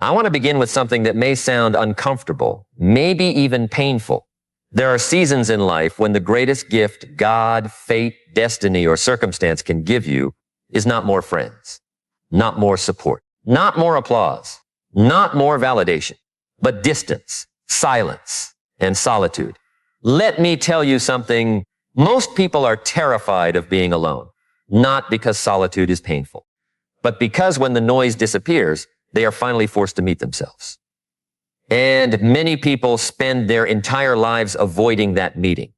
I want to begin with something that may sound uncomfortable, maybe even painful. There are seasons in life when the greatest gift God, fate, destiny, or circumstance can give you is not more friends, not more support, not more applause, not more validation, but distance, silence, and solitude. Let me tell you something. Most people are terrified of being alone, not because solitude is painful, but because when the noise disappears, they are finally forced to meet themselves. And many people spend their entire lives avoiding that meeting.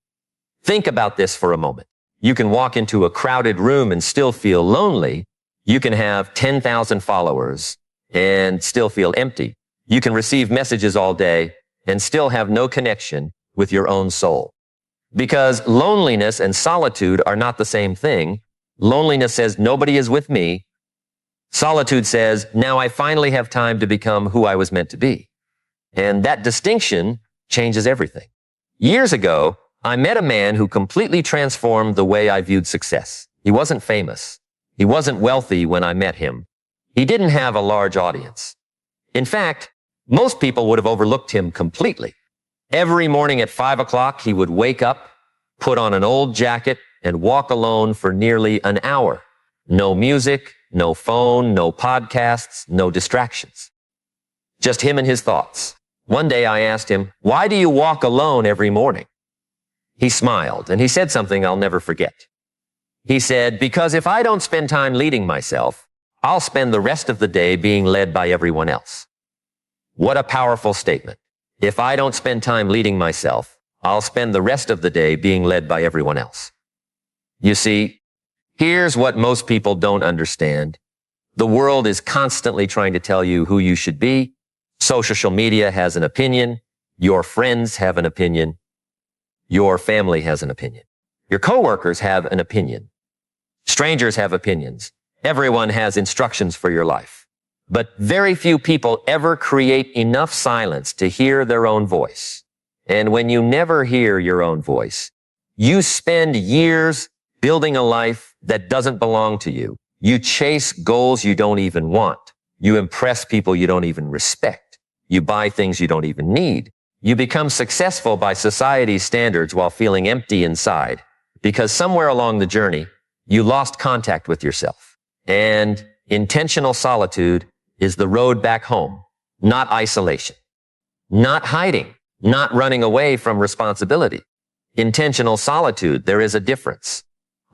Think about this for a moment. You can walk into a crowded room and still feel lonely. You can have 10,000 followers and still feel empty. You can receive messages all day and still have no connection with your own soul. Because loneliness and solitude are not the same thing. Loneliness says, nobody is with me. Solitude says, now I finally have time to become who I was meant to be. And that distinction changes everything. Years ago, I met a man who completely transformed the way I viewed success. He wasn't famous. He wasn't wealthy when I met him. He didn't have a large audience. In fact, most people would have overlooked him completely. Every morning at 5 o'clock, he would wake up, put on an old jacket, and walk alone for nearly an hour. No music, no phone, no podcasts, no distractions. Just him and his thoughts. One day I asked him, why do you walk alone every morning? He smiled and he said something I'll never forget. He said, because if I don't spend time leading myself, I'll spend the rest of the day being led by everyone else. What a powerful statement. If I don't spend time leading myself, I'll spend the rest of the day being led by everyone else. You see, here's what most people don't understand. The world is constantly trying to tell you who you should be. Social media has an opinion. Your friends have an opinion. Your family has an opinion. Your coworkers have an opinion. Strangers have opinions. Everyone has instructions for your life. But very few people ever create enough silence to hear their own voice. And when you never hear your own voice, you spend years building a life that doesn't belong to you. You chase goals you don't even want. You impress people you don't even respect. You buy things you don't even need. You become successful by society's standards while feeling empty inside because somewhere along the journey, you lost contact with yourself. And intentional solitude is the road back home, not isolation, not hiding, not running away from responsibility. Intentional solitude, there is a difference.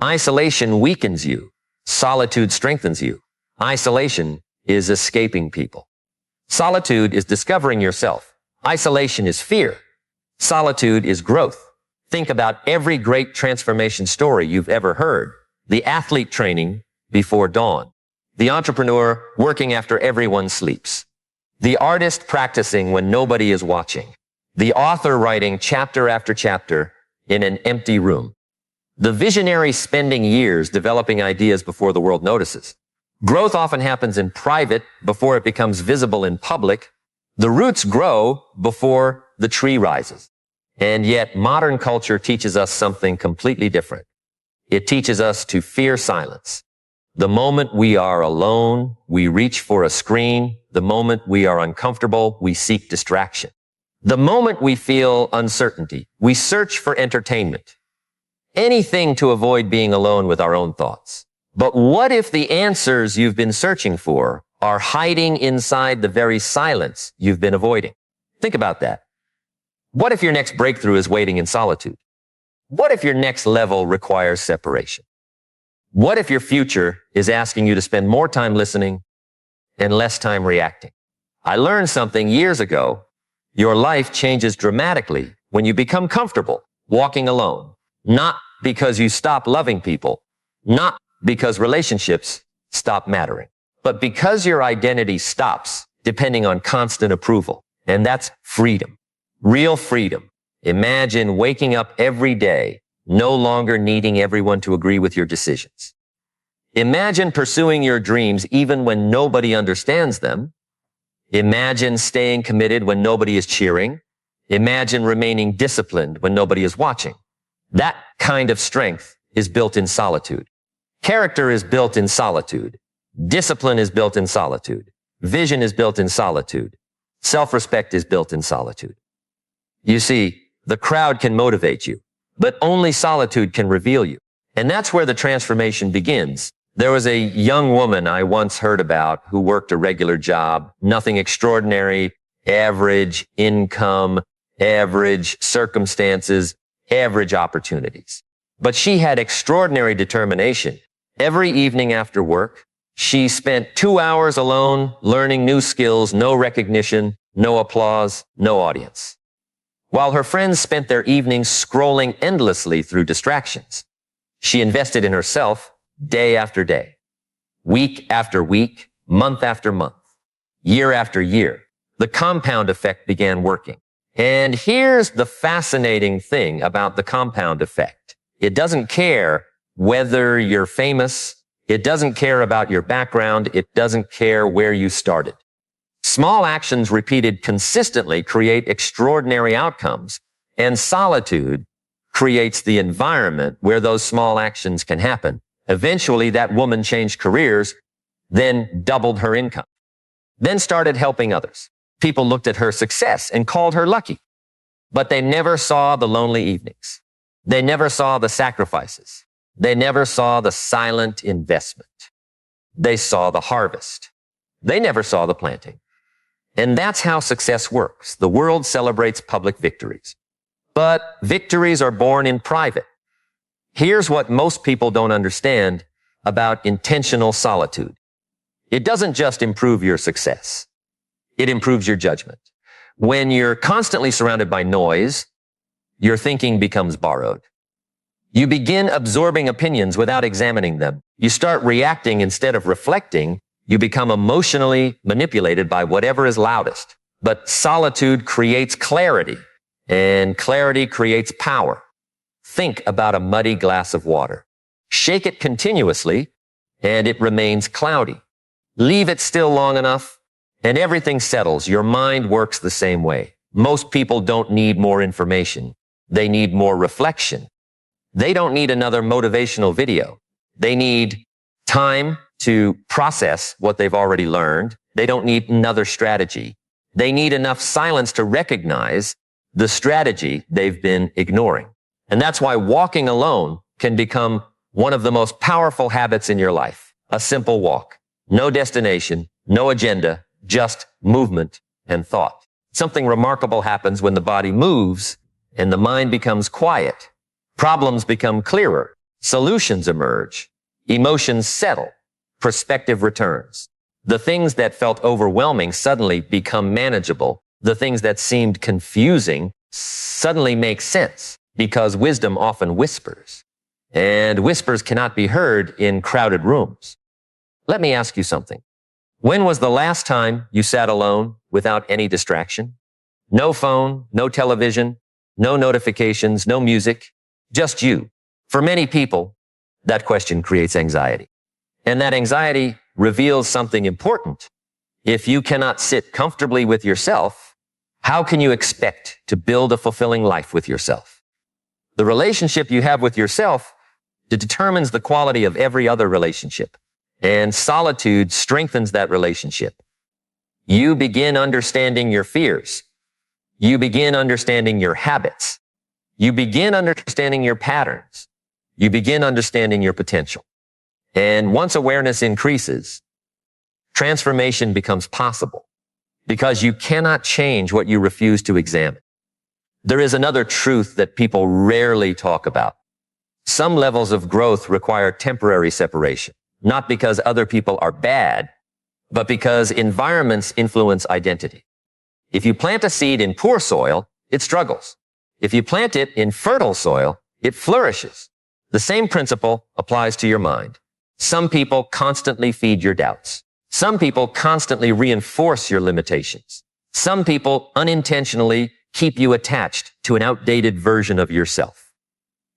Isolation weakens you. Solitude strengthens you. Isolation is escaping people. Solitude is discovering yourself. Isolation is fear. Solitude is growth. Think about every great transformation story you've ever heard. The athlete training before dawn. The entrepreneur working after everyone sleeps. The artist practicing when nobody is watching. The author writing chapter after chapter in an empty room. The visionary spending years developing ideas before the world notices. Growth often happens in private before it becomes visible in public. The roots grow before the tree rises. And yet modern culture teaches us something completely different. It teaches us to fear silence. The moment we are alone, we reach for a screen. The moment we are uncomfortable, we seek distraction. The moment we feel uncertainty, we search for entertainment. Anything to avoid being alone with our own thoughts. But what if the answers you've been searching for are hiding inside the very silence you've been avoiding? Think about that. What if your next breakthrough is waiting in solitude? What if your next level requires separation? What if your future is asking you to spend more time listening and less time reacting? I learned something years ago. Your life changes dramatically when you become comfortable walking alone. Not because you stop loving people, not because relationships stop mattering, but because your identity stops depending on constant approval. And that's freedom. Real freedom. Imagine waking up every day, no longer needing everyone to agree with your decisions. Imagine pursuing your dreams even when nobody understands them. Imagine staying committed when nobody is cheering. Imagine remaining disciplined when nobody is watching. That kind of strength is built in solitude. Character is built in solitude. Discipline is built in solitude. Vision is built in solitude. Self-respect is built in solitude. You see, the crowd can motivate you, but only solitude can reveal you. And that's where the transformation begins. There was a young woman I once heard about who worked a regular job, nothing extraordinary, average income, average circumstances, average opportunities. But she had extraordinary determination. Every evening after work, she spent 2 hours alone learning new skills, no recognition, no applause, no audience. While her friends spent their evenings scrolling endlessly through distractions, she invested in herself day after day, week after week, month after month, year after year. The compound effect began working. And here's the fascinating thing about the compound effect. It doesn't care whether you're famous. It doesn't care about your background. It doesn't care where you started. Small actions repeated consistently create extraordinary outcomes, and solitude creates the environment where those small actions can happen. Eventually, that woman changed careers, then doubled her income, then started helping others. People looked at her success and called her lucky, but they never saw the lonely evenings. They never saw the sacrifices. They never saw the silent investment. They saw the harvest. They never saw the planting. And that's how success works. The world celebrates public victories, but victories are born in private. Here's what most people don't understand about intentional solitude. It doesn't just improve your success. It improves your judgment. When you're constantly surrounded by noise, your thinking becomes borrowed. You begin absorbing opinions without examining them. You start reacting instead of reflecting. You become emotionally manipulated by whatever is loudest. But solitude creates clarity, and clarity creates power. Think about a muddy glass of water. Shake it continuously, and it remains cloudy. Leave it still long enough, and everything settles. Your mind works the same way. Most people don't need more information. They need more reflection. They don't need another motivational video. They need time to process what they've already learned. They don't need another strategy. They need enough silence to recognize the strategy they've been ignoring. And that's why walking alone can become one of the most powerful habits in your life. A simple walk. No destination, no agenda, just movement and thought. Something remarkable happens when the body moves and the mind becomes quiet. Problems become clearer. Solutions emerge. Emotions settle. Perspective returns. The things that felt overwhelming suddenly become manageable. The things that seemed confusing suddenly make sense because wisdom often whispers. And whispers cannot be heard in crowded rooms. Let me ask you something. When was the last time you sat alone without any distraction? No phone, no television, no notifications, no music, just you. For many people, that question creates anxiety. And that anxiety reveals something important. If you cannot sit comfortably with yourself, how can you expect to build a fulfilling life with yourself? The relationship you have with yourself determines the quality of every other relationship. And solitude strengthens that relationship. You begin understanding your fears. You begin understanding your habits. You begin understanding your patterns. You begin understanding your potential. And once awareness increases, transformation becomes possible because you cannot change what you refuse to examine. There is another truth that people rarely talk about. Some levels of growth require temporary separation, not because other people are bad, but because environments influence identity. If you plant a seed in poor soil, it struggles. If you plant it in fertile soil, it flourishes. The same principle applies to your mind. Some people constantly feed your doubts. Some people constantly reinforce your limitations. Some people unintentionally keep you attached to an outdated version of yourself.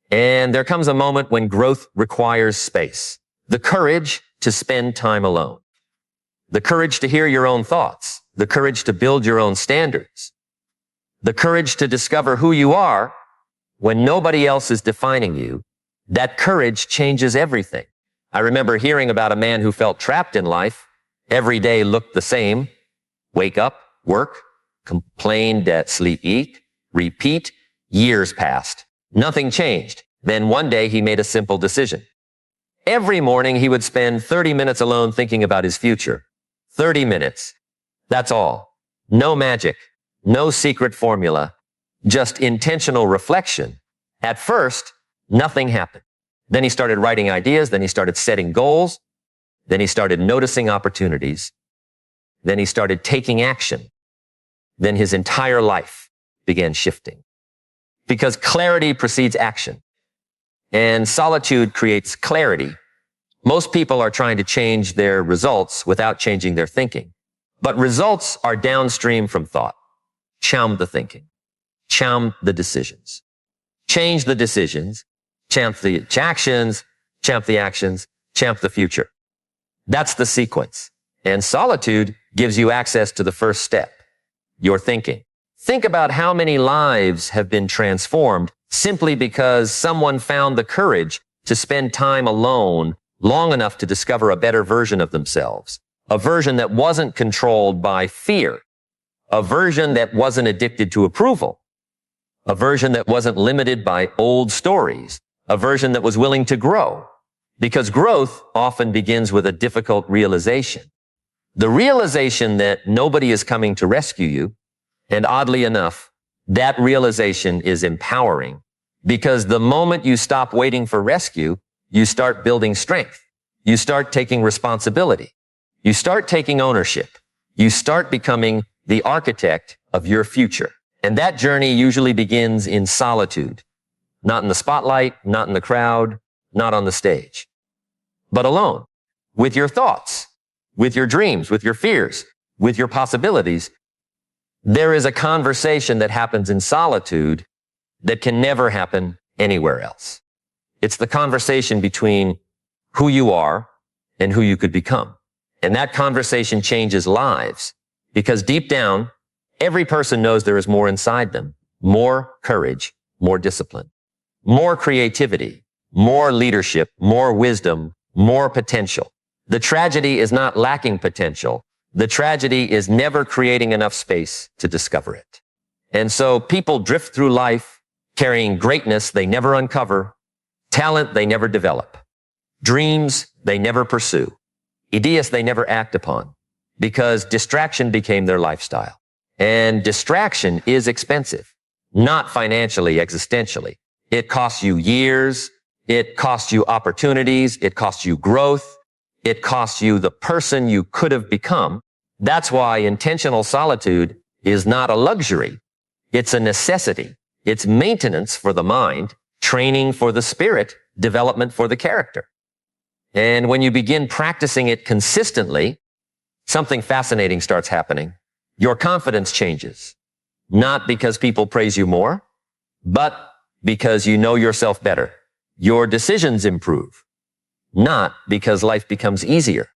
And there comes a moment when growth requires space. The courage to spend time alone. The courage to hear your own thoughts. The courage to build your own standards. The courage to discover who you are when nobody else is defining you. That courage changes everything. I remember hearing about a man who felt trapped in life Every day looked the same. Wake up, work, complain, debt, sleep, eat, repeat. Years passed. Nothing changed. Then one day he made a simple decision. Every morning he would spend 30 minutes alone thinking about his future. 30 minutes. That's all. No magic. No secret formula. Just intentional reflection. At first, nothing happened. Then he started writing ideas. Then he started setting goals. Then he started noticing opportunities. Then he started taking action. Then his entire life began shifting. Because clarity precedes action. And solitude creates clarity. Most people are trying to change their results without changing their thinking. But results are downstream from thought. Champ the thinking. Champ the decisions. Change the decisions. Champ the actions. Champ the actions. Champ the future. That's the sequence. And solitude gives you access to the first step. Your thinking. Think about how many lives have been transformed simply because someone found the courage to spend time alone long enough to discover a better version of themselves. A version that wasn't controlled by fear. A version that wasn't addicted to approval. A version that wasn't limited by old stories. A version that was willing to grow. Because growth often begins with a difficult realization. The realization that nobody is coming to rescue you. And oddly enough, that realization is empowering. Because the moment you stop waiting for rescue, you start building strength. You start taking responsibility. You start taking ownership. You start becoming the architect of your future. And that journey usually begins in solitude. Not in the spotlight, not in the crowd, not on the stage. But alone. With your thoughts. With your dreams. With your fears. With your possibilities. There is a conversation that happens in solitude that can never happen anywhere else. It's the conversation between who you are and who you could become. And that conversation changes lives because deep down, every person knows there is more inside them. More courage, more discipline, more creativity, more leadership, more wisdom, more potential. The tragedy is not lacking potential. The tragedy is never creating enough space to discover it. And so people drift through life carrying greatness they never uncover, talent they never develop, dreams they never pursue, ideas they never act upon, because distraction became their lifestyle. And distraction is expensive, not financially, existentially. It costs you years, it costs you opportunities, it costs you growth, it costs you the person you could have become. That's why intentional solitude is not a luxury. It's a necessity. It's maintenance for the mind, training for the spirit, development for the character. And when you begin practicing it consistently, something fascinating starts happening. Your confidence changes. Not because people praise you more, but because you know yourself better. Your decisions improve. Not because life becomes easier,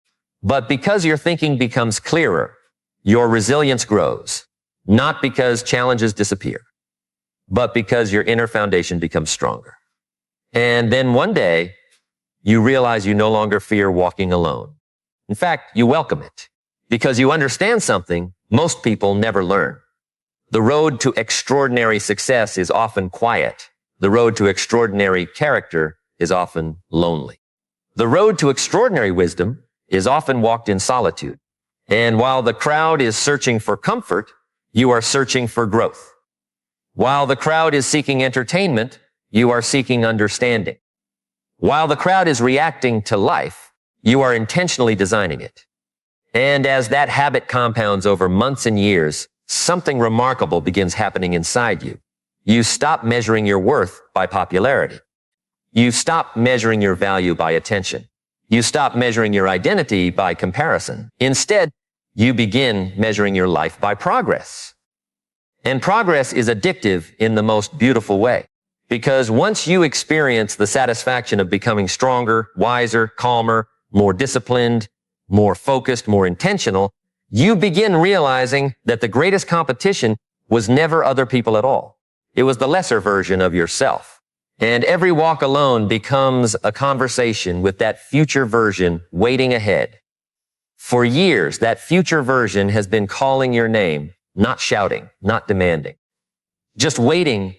but because your thinking becomes clearer. Your resilience grows. Not because challenges disappear, but because your inner foundation becomes stronger. And then one day, you realize you no longer fear walking alone. In fact, you welcome it because you understand something most people never learn. The road to extraordinary success is often quiet. The road to extraordinary character is often lonely. The road to extraordinary wisdom is often walked in solitude. And while the crowd is searching for comfort, you are searching for growth. While the crowd is seeking entertainment, you are seeking understanding. While the crowd is reacting to life, you are intentionally designing it. And as that habit compounds over months and years, something remarkable begins happening inside you. You stop measuring your worth by popularity. You stop measuring your value by attention. You stop measuring your identity by comparison. Instead, you begin measuring your life by progress. And progress is addictive in the most beautiful way. Because once you experience the satisfaction of becoming stronger, wiser, calmer, more disciplined, more focused, more intentional, you begin realizing that the greatest competition was never other people at all. It was the lesser version of yourself. And every walk alone becomes a conversation with that future version waiting ahead. For years, that future version has been calling your name, not shouting, not demanding, just waiting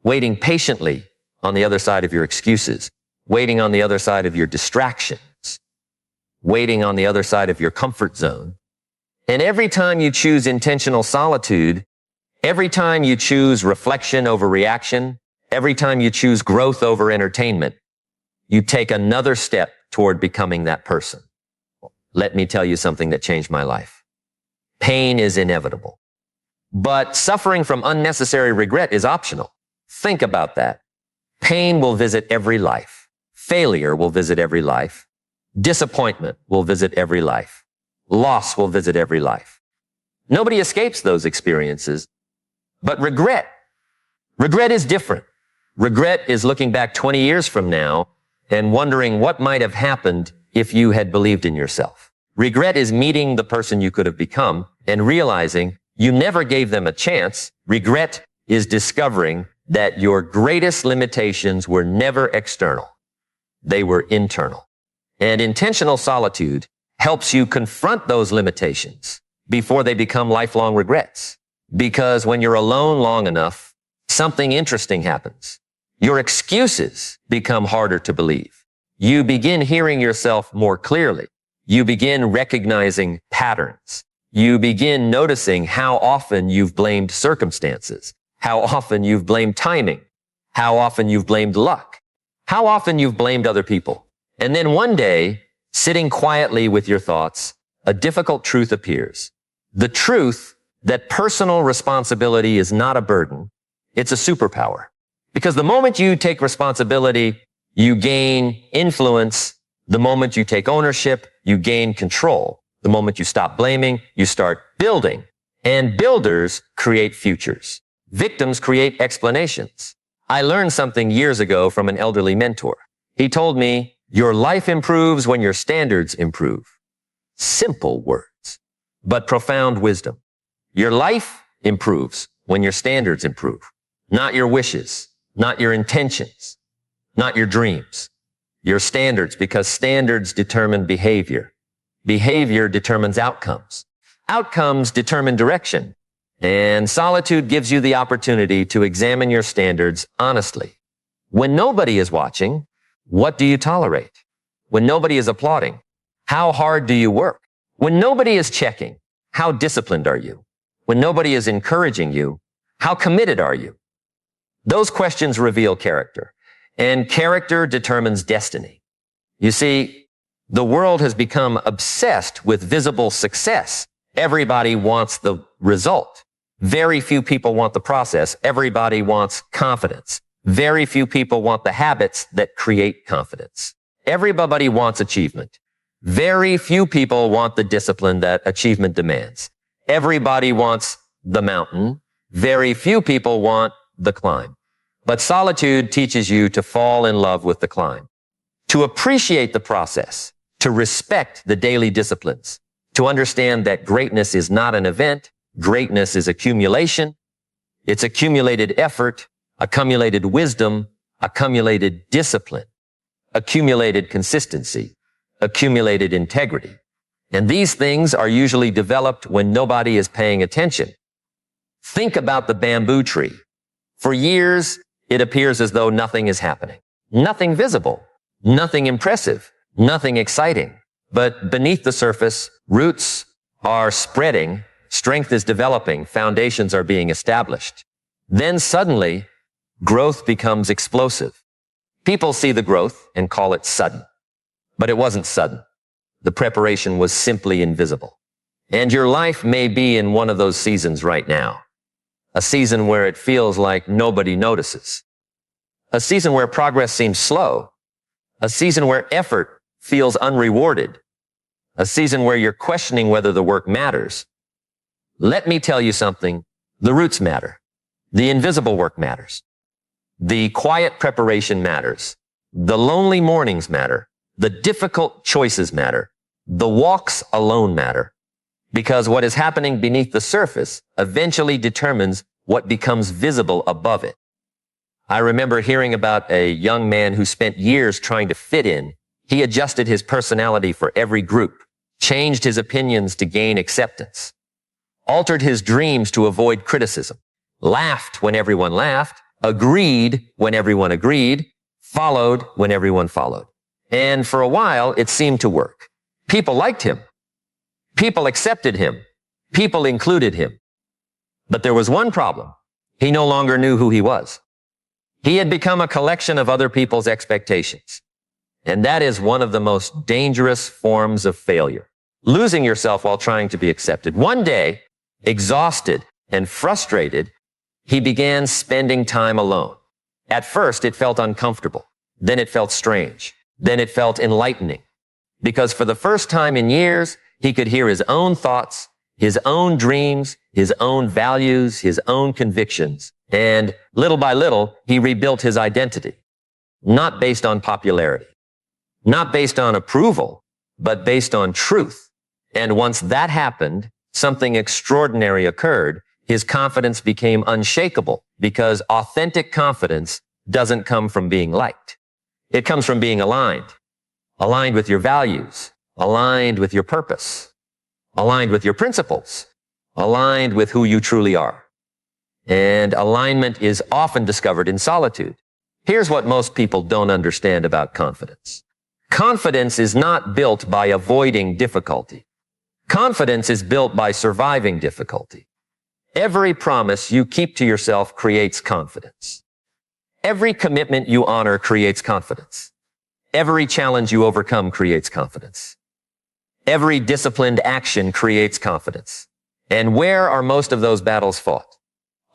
patiently on the other side of your excuses, waiting on the other side of your distractions, waiting on the other side of your comfort zone. And every time you choose intentional solitude, every time you choose reflection over reaction, every time you choose growth over entertainment, you take another step toward becoming that person. Let me tell you something that changed my life. Pain is inevitable, but suffering from unnecessary regret is optional. Think about that. Pain will visit every life. Failure will visit every life. Disappointment will visit every life. Loss will visit every life. Nobody escapes those experiences, but regret is different. Regret is looking back 20 years from now and wondering what might have happened if you had believed in yourself. Regret is meeting the person you could have become and realizing you never gave them a chance. Regret is discovering that your greatest limitations were never external. They were internal. And intentional solitude helps you confront those limitations before they become lifelong regrets. Because when you're alone long enough, something interesting happens. Your excuses become harder to believe. You begin hearing yourself more clearly. You begin recognizing patterns. You begin noticing how often you've blamed circumstances, how often you've blamed timing, how often you've blamed luck, how often you've blamed other people. And then one day, sitting quietly with your thoughts, a difficult truth appears. The truth that personal responsibility is not a burden, it's a superpower. Because the moment you take responsibility, you gain influence. The moment you take ownership, you gain control. The moment you stop blaming, you start building. And builders create futures. Victims create explanations. I learned something years ago from an elderly mentor. He told me, your life improves when your standards improve. Simple words, but profound wisdom. Your life improves when your standards improve, not your wishes, not your intentions, not your dreams, your standards, because standards determine behavior. Behavior determines outcomes. Outcomes determine direction. And solitude gives you the opportunity to examine your standards honestly. When nobody is watching, what do you tolerate? When nobody is applauding, how hard do you work? When nobody is checking, how disciplined are you? When nobody is encouraging you, how committed are you? Those questions reveal character. And character determines destiny. You see, the world has become obsessed with visible success. Everybody wants the result. Very few people want the process. Everybody wants confidence. Very few people want the habits that create confidence. Everybody wants achievement. Very few people want the discipline that achievement demands. Everybody wants the mountain. Very few people want the climb. But solitude teaches you to fall in love with the climb, to appreciate the process, to respect the daily disciplines, to understand that greatness is not an event. Greatness is accumulation. It's accumulated effort, accumulated wisdom, accumulated discipline, accumulated consistency, accumulated integrity. And these things are usually developed when nobody is paying attention. Think about the bamboo tree. For years, it appears as though nothing is happening. Nothing visible, nothing impressive, nothing exciting. But beneath the surface, roots are spreading, strength is developing, foundations are being established. Then suddenly, growth becomes explosive. People see the growth and call it sudden. But it wasn't sudden. The preparation was simply invisible. And your life may be in one of those seasons right now. A season where it feels like nobody notices. A season where progress seems slow. A season where effort feels unrewarded. A season where you're questioning whether the work matters. Let me tell you something. The roots matter. The invisible work matters. The quiet preparation matters. The lonely mornings matter. The difficult choices matter. The walks alone matter. Because what is happening beneath the surface eventually determines what becomes visible above it. I remember hearing about a young man who spent years trying to fit in. He adjusted his personality for every group, changed his opinions to gain acceptance, altered his dreams to avoid criticism, laughed when everyone laughed, agreed when everyone agreed, followed when everyone followed. And for a while, it seemed to work. People liked him. People accepted him. People included him. But there was one problem. He no longer knew who he was. He had become a collection of other people's expectations. And that is one of the most dangerous forms of failure. Losing yourself while trying to be accepted. One day, exhausted and frustrated, he began spending time alone. At first, it felt uncomfortable. Then it felt strange. Then it felt enlightening. Because for the first time in years, he could hear his own thoughts, his own dreams, his own values, his own convictions. And little by little, he rebuilt his identity. Not based on popularity. Not based on approval, but based on truth. And once that happened, something extraordinary occurred. His confidence became unshakable because authentic confidence doesn't come from being liked. It comes from being aligned. Aligned with your values. Aligned with your purpose. Aligned with your principles. Aligned with who you truly are. And alignment is often discovered in solitude. Here's what most people don't understand about confidence. Confidence is not built by avoiding difficulty. Confidence is built by surviving difficulty. Every promise you keep to yourself creates confidence. Every commitment you honor creates confidence. Every challenge you overcome creates confidence. Every disciplined action creates confidence. And where are most of those battles fought?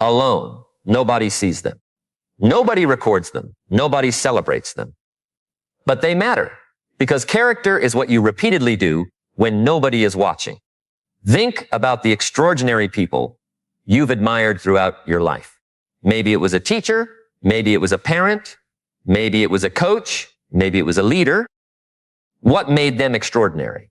Alone. Nobody sees them. Nobody records them. Nobody celebrates them. But they matter because character is what you repeatedly do when nobody is watching. Think about the extraordinary people you've admired throughout your life. Maybe it was a teacher. Maybe it was a parent. Maybe it was a coach. Maybe it was a leader. What made them extraordinary?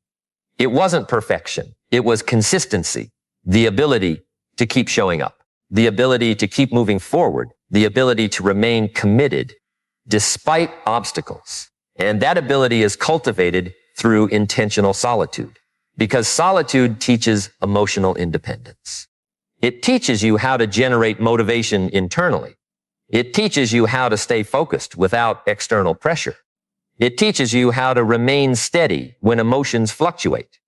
It wasn't perfection. It was consistency, the ability to keep showing up, the ability to keep moving forward, the ability to remain committed despite obstacles. And that ability is cultivated through intentional solitude because solitude teaches emotional independence. It teaches you how to generate motivation internally. It teaches you how to stay focused without external pressure. It teaches you how to remain steady when emotions fluctuate.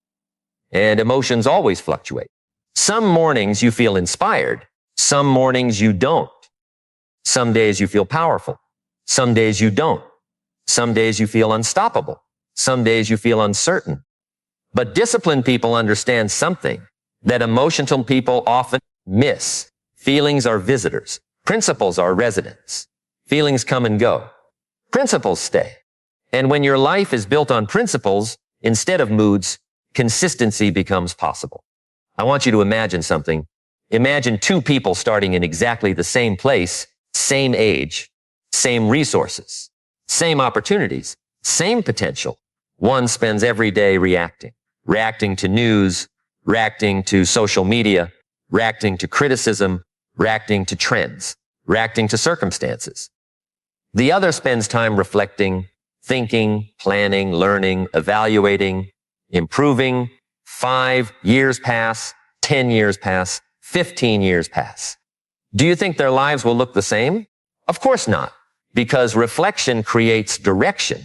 And emotions always fluctuate. Some mornings you feel inspired. Some mornings you don't. Some days you feel powerful. Some days you don't. Some days you feel unstoppable. Some days you feel uncertain. But disciplined people understand something that emotional people often miss. Feelings are visitors. Principles are residents. Feelings come and go. Principles stay. And when your life is built on principles instead of moods, consistency becomes possible. I want you to imagine something. Imagine two people starting in exactly the same place, same age, same resources, same opportunities, same potential. One spends every day reacting to news, reacting to social media, reacting to criticism, reacting to trends, reacting to circumstances. The other spends time reflecting, thinking, planning, learning, evaluating, improving. 5 years pass, 10 years pass, 15 years pass. Do you think their lives will look the same? Of course not, because reflection creates direction,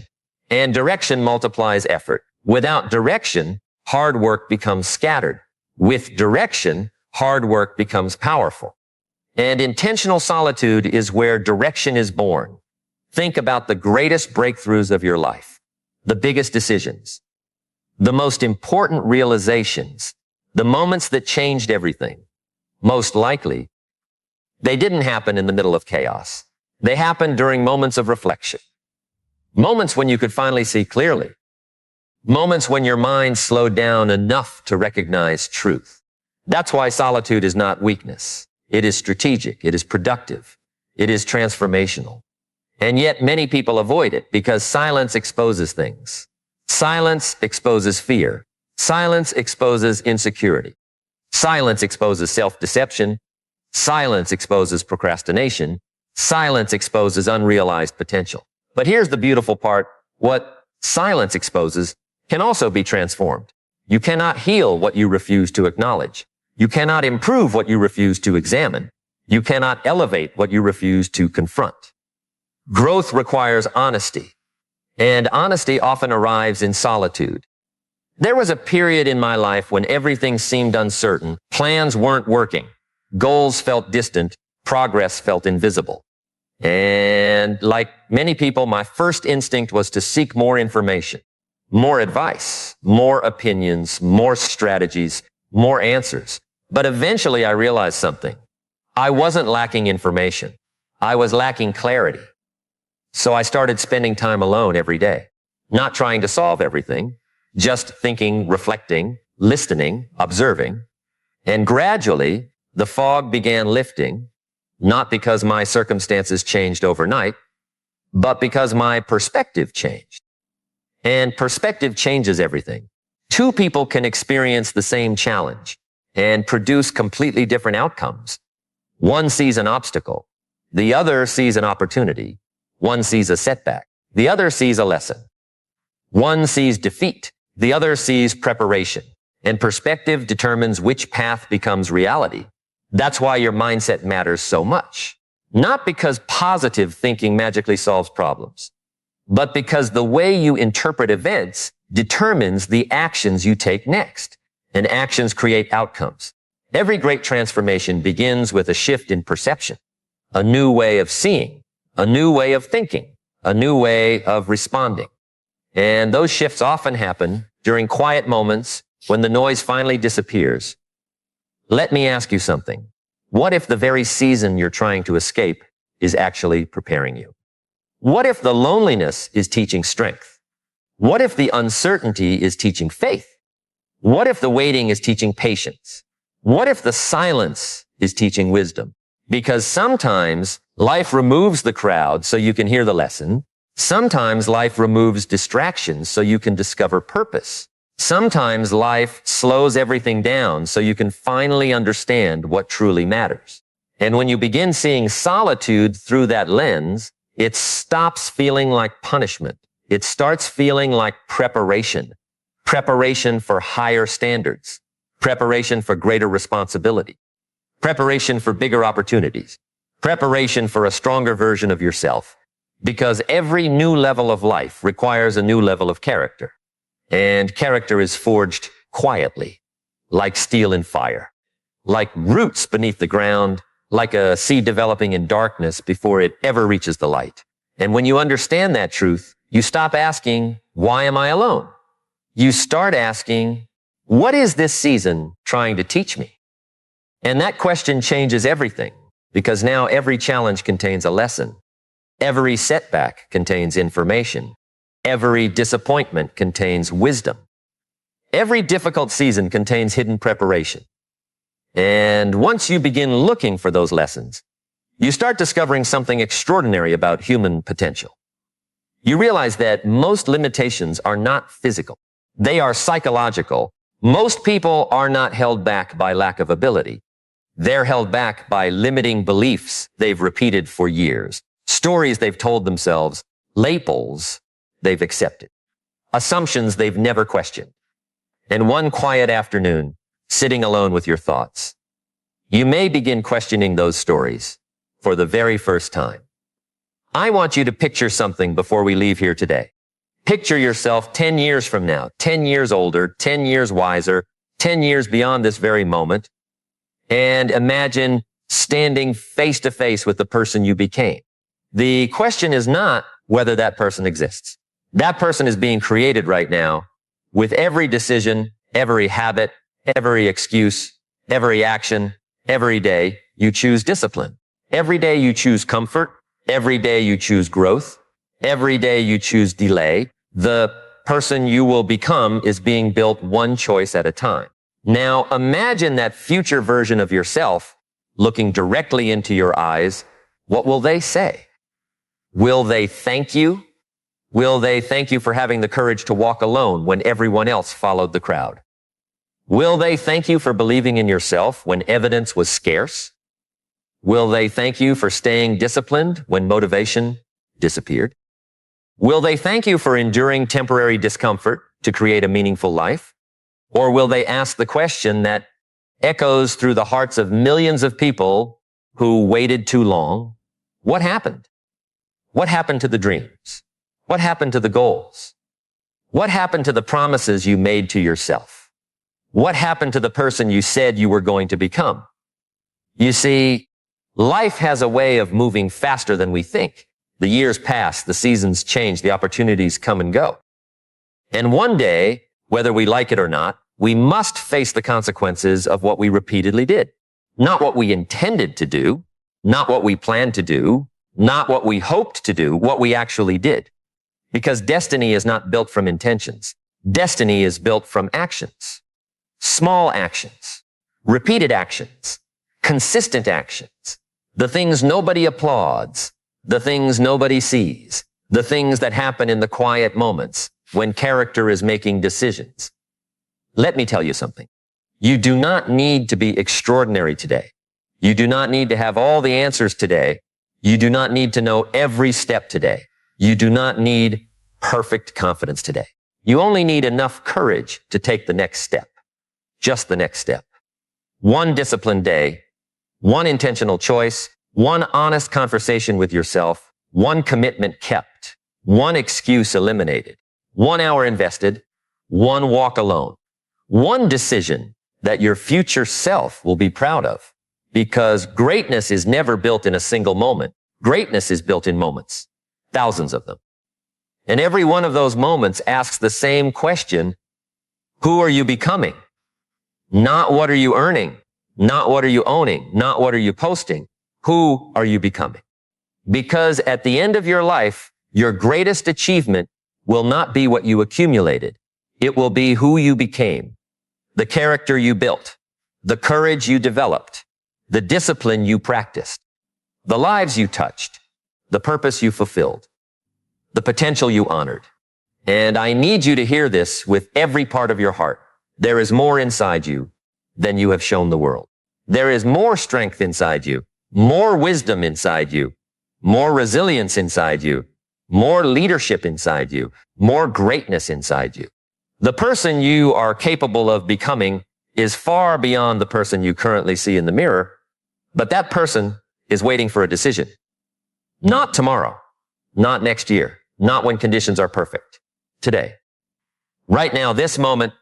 and direction multiplies effort. Without direction, hard work becomes scattered. With direction, hard work becomes powerful. And intentional solitude is where direction is born. Think about the greatest breakthroughs of your life, the biggest decisions, the most important realizations, the moments that changed everything. Most likely, they didn't happen in the middle of chaos. They happened during moments of reflection. Moments when you could finally see clearly. Moments when your mind slowed down enough to recognize truth. That's why solitude is not weakness. It is strategic. It is productive. It is transformational. And yet many people avoid it because silence exposes things. Silence exposes fear. Silence exposes insecurity. Silence exposes self-deception. Silence exposes procrastination. Silence exposes unrealized potential. But here's the beautiful part. What silence exposes can also be transformed. You cannot heal what you refuse to acknowledge. You cannot improve what you refuse to examine. You cannot elevate what you refuse to confront. Growth requires honesty, and honesty often arrives in solitude. There was a period in my life when everything seemed uncertain, plans weren't working, goals felt distant, progress felt invisible. And like many people, my first instinct was to seek more information, more advice, more opinions, more strategies, more answers. But eventually I realized something. I wasn't lacking information. I was lacking clarity. So I started spending time alone every day, not trying to solve everything, just thinking, reflecting, listening, observing. And gradually, the fog began lifting, not because my circumstances changed overnight, but because my perspective changed. And perspective changes everything. Two people can experience the same challenge and produce completely different outcomes. One sees an obstacle. The other sees an opportunity. One sees a setback. The other sees a lesson. One sees defeat. The other sees preparation. And perspective determines which path becomes reality. That's why your mindset matters so much. Not because positive thinking magically solves problems, but because the way you interpret events determines the actions you take next. And actions create outcomes. Every great transformation begins with a shift in perception, a new way of seeing, a new way of thinking, a new way of responding. And those shifts often happen during quiet moments when the noise finally disappears. Let me ask you something. What if the very season you're trying to escape is actually preparing you? What if the loneliness is teaching strength? What if the uncertainty is teaching faith? What if the waiting is teaching patience? What if the silence is teaching wisdom? Because sometimes life removes the crowd so you can hear the lesson. Sometimes life removes distractions so you can discover purpose. Sometimes life slows everything down so you can finally understand what truly matters. And when you begin seeing solitude through that lens, it stops feeling like punishment. It starts feeling like preparation. Preparation for higher standards. Preparation for greater responsibility. Preparation for bigger opportunities. Preparation for a stronger version of yourself. Because every new level of life requires a new level of character. And character is forged quietly, like steel in fire, like roots beneath the ground, like a seed developing in darkness before it ever reaches the light. And when you understand that truth, you stop asking, why am I alone? You start asking, what is this season trying to teach me? And that question changes everything, because now every challenge contains a lesson. Every setback contains information. Every disappointment contains wisdom. Every difficult season contains hidden preparation. And once you begin looking for those lessons, you start discovering something extraordinary about human potential. You realize that most limitations are not physical. They are psychological. Most people are not held back by lack of ability. They're held back by limiting beliefs they've repeated for years, stories they've told themselves, labels they've accepted, assumptions they've never questioned. And one quiet afternoon, sitting alone with your thoughts, you may begin questioning those stories for the very first time. I want you to picture something before we leave here today. Picture yourself 10 years from now, 10 years older, 10 years wiser, 10 years beyond this very moment, and imagine standing face to face with the person you became. The question is not whether that person exists. That person is being created right now with every decision, every habit, every excuse, every action, every day you choose discipline. Every day you choose comfort. Every day you choose growth. Every day you choose delay. The person you will become is being built one choice at a time. Now imagine that future version of yourself looking directly into your eyes. What will they say? Will they thank you? Will they thank you for having the courage to walk alone when everyone else followed the crowd? Will they thank you for believing in yourself when evidence was scarce? Will they thank you for staying disciplined when motivation disappeared? Will they thank you for enduring temporary discomfort to create a meaningful life? Or will they ask the question that echoes through the hearts of millions of people who waited too long? What happened? What happened to the dreams? What happened to the goals? What happened to the promises you made to yourself? What happened to the person you said you were going to become? You see, life has a way of moving faster than we think. The years pass, the seasons change, the opportunities come and go. And one day, whether we like it or not, we must face the consequences of what we repeatedly did. Not what we intended to do, not what we planned to do, not what we hoped to do, what we actually did. Because destiny is not built from intentions. Destiny is built from actions. Small actions, repeated actions, consistent actions, the things nobody applauds, the things nobody sees, the things that happen in the quiet moments when character is making decisions. Let me tell you something. You do not need to be extraordinary today. You do not need to have all the answers today. You do not need to know every step today. You do not need perfect confidence today. You only need enough courage to take the next step. Just the next step. One disciplined day, one intentional choice, one honest conversation with yourself, one commitment kept, one excuse eliminated, 1 hour invested, one walk alone, one decision that your future self will be proud of. Because greatness is never built in a single moment. Greatness is built in moments, thousands of them. And every one of those moments asks the same question: who are you becoming? Not what are you earning? Not what are you owning? Not what are you posting? Who are you becoming? Because at the end of your life, your greatest achievement will not be what you accumulated. It will be who you became, the character you built, the courage you developed, the discipline you practiced, the lives you touched, the purpose you fulfilled, the potential you honored. And I need you to hear this with every part of your heart. There is more inside you than you have shown the world. There is more strength inside you, more wisdom inside you, more resilience inside you, more leadership inside you, more greatness inside you. The person you are capable of becoming is far beyond the person you currently see in the mirror, but that person is waiting for a decision. Not tomorrow, not next year, not when conditions are perfect. Today. Right now, this moment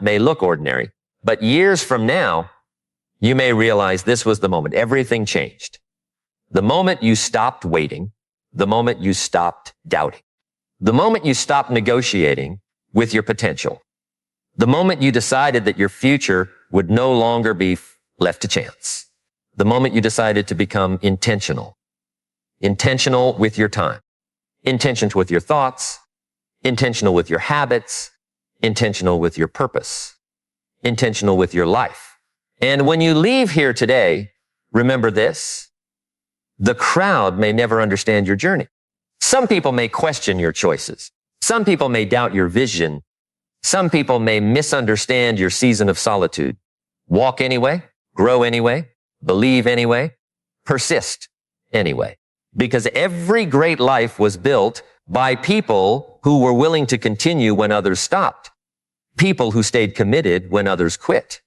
may look ordinary, but years from now, you may realize this was the moment. Everything changed. The moment you stopped waiting, the moment you stopped doubting, the moment you stopped negotiating with your potential, the moment you decided that your future would no longer be left to chance, the moment you decided to become intentional with your time, intentional with your thoughts, intentional with your habits, intentional with your purpose, intentional with your life. And when you leave here today, remember this: the crowd may never understand your journey. Some people may question your choices. Some people may doubt your vision. Some people may misunderstand your season of solitude. Walk anyway, grow anyway, believe anyway, persist anyway. Because every great life was built by people who were willing to continue when others stopped. People who stayed committed when others quit.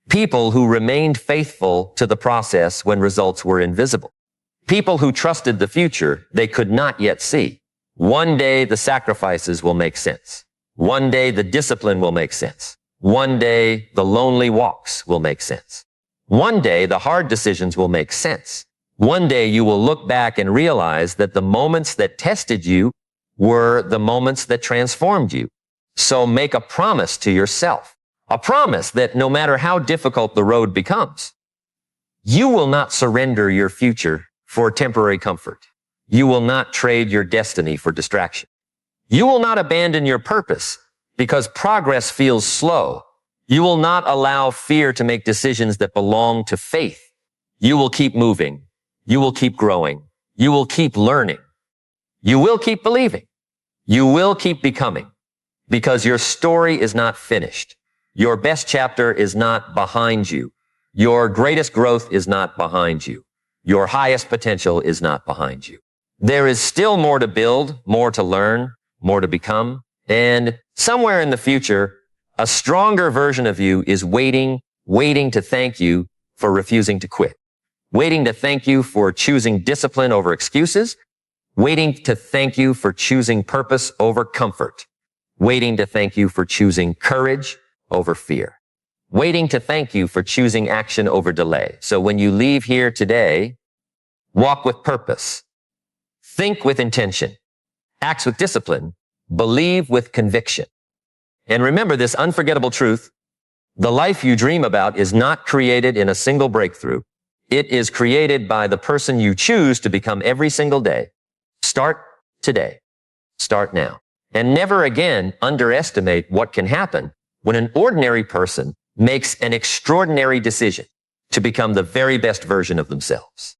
People who remained faithful to the process when results were invisible. People who trusted the future they could not yet see. One day the sacrifices will make sense. One day the discipline will make sense. One day the lonely walks will make sense. One day the hard decisions will make sense. One day you will look back and realize that the moments that tested you were the moments that transformed you. So make a promise to yourself. A promise that no matter how difficult the road becomes, you will not surrender your future for temporary comfort. You will not trade your destiny for distraction. You will not abandon your purpose because progress feels slow. You will not allow fear to make decisions that belong to faith. You will keep moving. You will keep growing. You will keep learning. You will keep believing. You will keep becoming, because your story is not finished. Your best chapter is not behind you. Your greatest growth is not behind you. Your highest potential is not behind you. There is still more to build, more to learn, more to become. And somewhere in the future, A stronger version of you is waiting to thank you for refusing to quit. Waiting to thank you for choosing discipline over excuses. Waiting to thank you for choosing purpose over comfort. Waiting to thank you for choosing courage over fear. Waiting to thank you for choosing action over delay. So when you leave here today, walk with purpose, think with intention, act with discipline, believe with conviction. And remember this unforgettable truth: the life you dream about is not created in a single breakthrough. It is created by the person you choose to become every single day. Start today. Start now. And never again underestimate what can happen when an ordinary person makes an extraordinary decision to become the very best version of themselves.